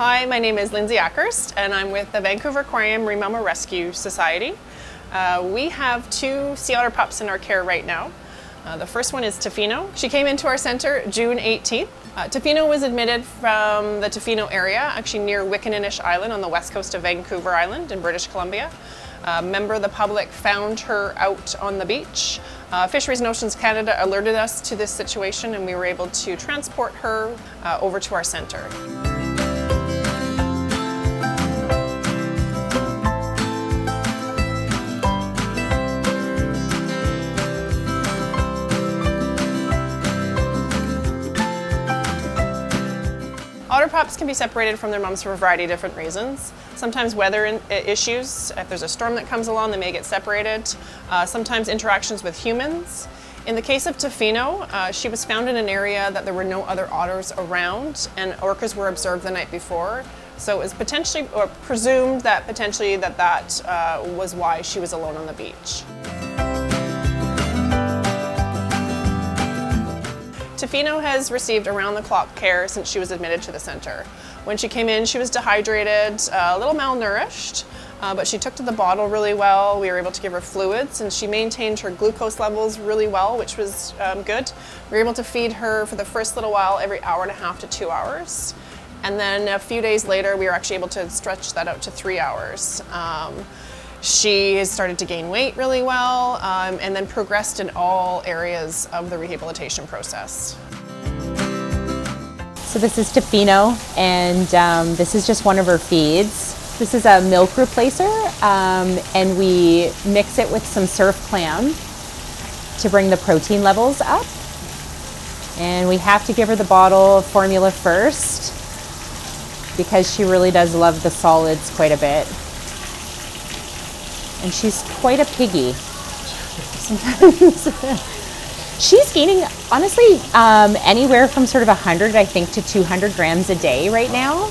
Hi, my name is Lindsay Ackerst and I'm with the Vancouver Aquarium Marine Mammal Rescue Society. We have 2 sea otter pups in our care right now. The first one is Tofino. She came into our center June 18th. Tofino was admitted from the Tofino area, actually near Wickaninnish Island on the west coast of Vancouver Island in British Columbia. A member of the public found her out on the beach. Fisheries and Oceans Canada alerted us to this situation and we were able to transport her over to our center. Otter pups can be separated from their mums for a variety of different reasons. Sometimes weather issues, if there's a storm that comes along, they may get separated. Sometimes interactions with humans. In the case of Tofino, she was found in an area that there were no other otters around and orcas were observed the night before. So it was potentially, or presumed that potentially that was why she was alone on the beach. Tofino has received around-the-clock care since she was admitted to the center. When she came in, she was dehydrated, a little malnourished, but she took to the bottle really well. We were able to give her fluids, and she maintained her glucose levels really well, which was good. We were able to feed her for the first little while every hour and a half to 2 hours. And then a few days later, we were actually able to stretch that out to 3 hours. She has started to gain weight really well and then progressed in all areas of the rehabilitation process. So this is Tofino, and this is just one of her feeds. This is a milk replacer, and we mix it with some surf clam to bring the protein levels up. And we have to give her the bottle of formula first because she really does love the solids quite a bit. And she's quite a piggy. Sometimes she's gaining, honestly, anywhere from sort of 100, I think, to 200 grams a day right now.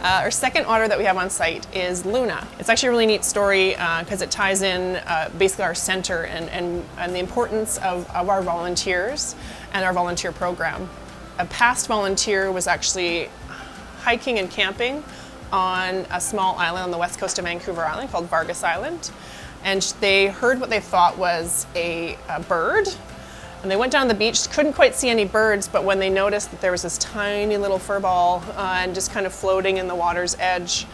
Our second otter that we have on site is Luna. It's actually a really neat story because it ties in basically our center and the importance of our volunteers and our volunteer program. A past volunteer was actually hiking and camping on a small island on the west coast of Vancouver Island called Vargas Island, and they heard what they thought was a bird. And they went down the beach, couldn't quite see any birds, but when they noticed that there was this tiny little fur ball and just kind of floating in the water's edge,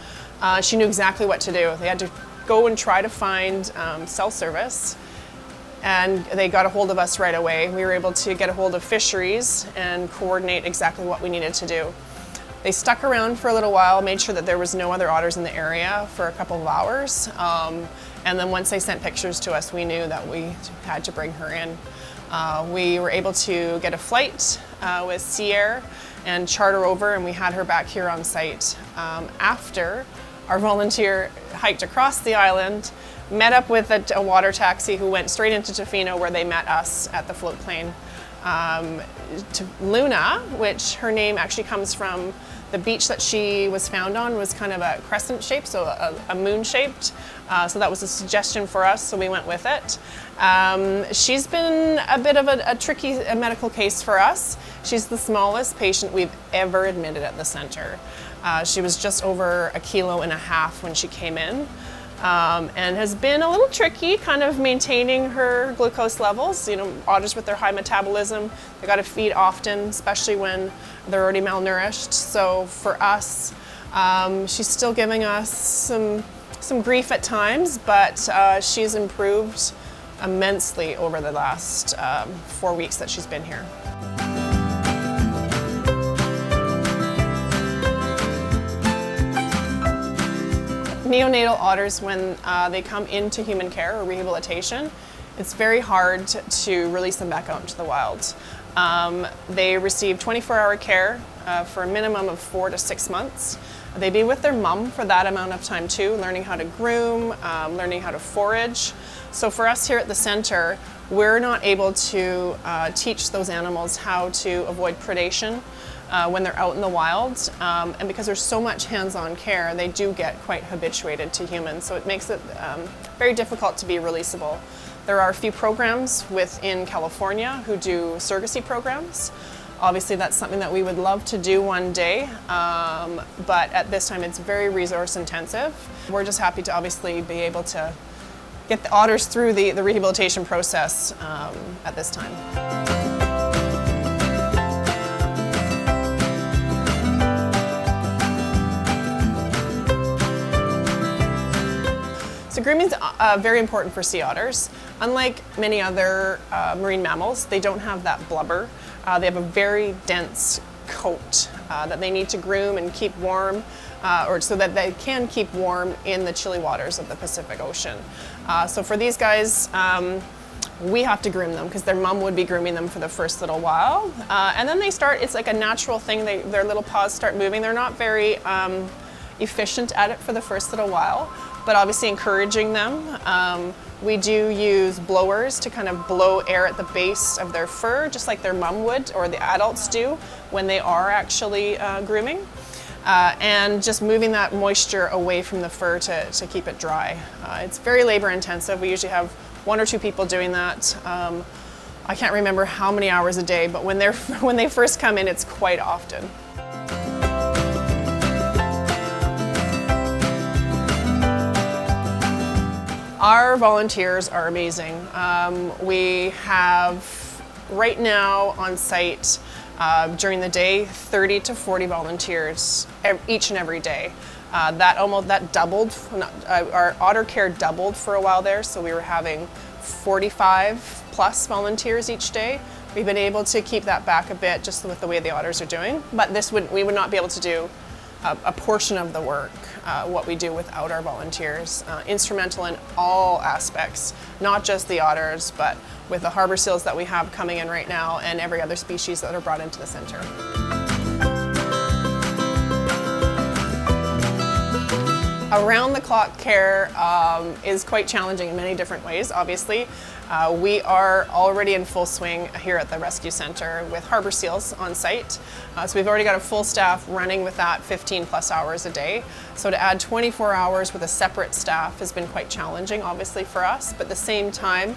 she knew exactly what to do. They had to go and try to find cell service, and they got a hold of us right away. We were able to get a hold of fisheries and coordinate exactly what we needed to do. They stuck around for a little while, made sure that there was no other otters in the area for a couple of hours, and then once they sent pictures to us, we knew that we had to bring her in. We were able to get a flight with Sea Air and charter over, and we had her back here on site after our volunteer hiked across the island, met up with a water taxi who went straight into Tofino where they met us at the float plane. Luna, which her name actually comes from the beach that she was found on, was kind of a crescent shape, so a moon shaped. So that was a suggestion for us, so we went with it. She's been a bit of a tricky medical case for us. She's the smallest patient we've ever admitted at the center. She was just over 1.5 kilos when she came in. And has been a little tricky kind of maintaining her glucose levels. You know, otters with their high metabolism, they got to feed often, especially when they're already malnourished. So for us, she's still giving us some grief at times, but she's improved immensely over the last 4 weeks that she's been here. Neonatal otters, when they come into human care or rehabilitation, it's very hard to release them back out into the wild. They receive 24-hour care for a minimum of 4 to 6 months. They be with their mom for that amount of time too, learning how to groom, learning how to forage. So for us here at the center, we're not able to teach those animals how to avoid predation. when they're out in the wild. And because there's so much hands-on care, they do get quite habituated to humans, so it makes it very difficult to be releasable. There are a few programs within California who do surrogacy programs. Obviously that's something that we would love to do one day, but at this time it's very resource intensive. We're just happy to obviously be able to get the otters through the rehabilitation process at this time. So grooming is very important for sea otters. Unlike many other marine mammals, they don't have that blubber. They have a very dense coat that they need to groom and keep warm, or so that they can keep warm in the chilly waters of the Pacific Ocean. So for these guys, we have to groom them because their mom would be grooming them for the first little while. And then they start, it's like a natural thing, their little paws start moving. They're not very efficient at it for the first little while, but obviously encouraging them. We do use blowers to kind of blow air at the base of their fur, just like their mom would, or the adults do when they are actually grooming. And just moving that moisture away from the fur to keep it dry. It's very labor intensive. We usually have 1 or 2 people doing that. I can't remember how many hours a day, but when they first come in, it's quite often. Our volunteers are amazing. We have right now on site during the day 30 to 40 volunteers each and every day. That doubled. Our otter care doubled for a while there, so we were having 45 plus volunteers each day. We've been able to keep that back a bit just with the way the otters are doing, but we would not be able to do a portion of the work, what we do without our volunteers. Instrumental in all aspects, not just the otters, but with the harbor seals that we have coming in right now and every other species that are brought into the center. Around-the-clock care is quite challenging in many different ways, obviously. We are already in full swing here at the rescue center with harbor seals on site. So we've already got a full staff running with that 15 plus hours a day. So to add 24 hours with a separate staff has been quite challenging, obviously, for us. But at the same time,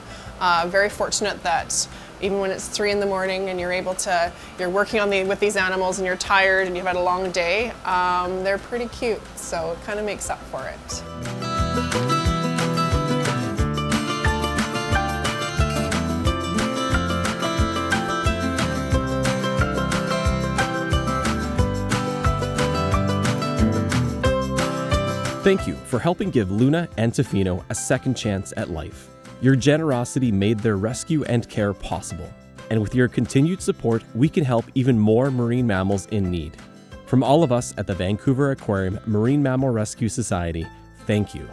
very fortunate that even when it's 3 in the morning and you're working with these animals and you're tired and you've had a long day, they're pretty cute. So it kind of makes up for it. Thank you for helping give Luna and Tofino a second chance at life. Your generosity made their rescue and care possible. And with your continued support, we can help even more marine mammals in need. From all of us at the Vancouver Aquarium Marine Mammal Rescue Society, thank you.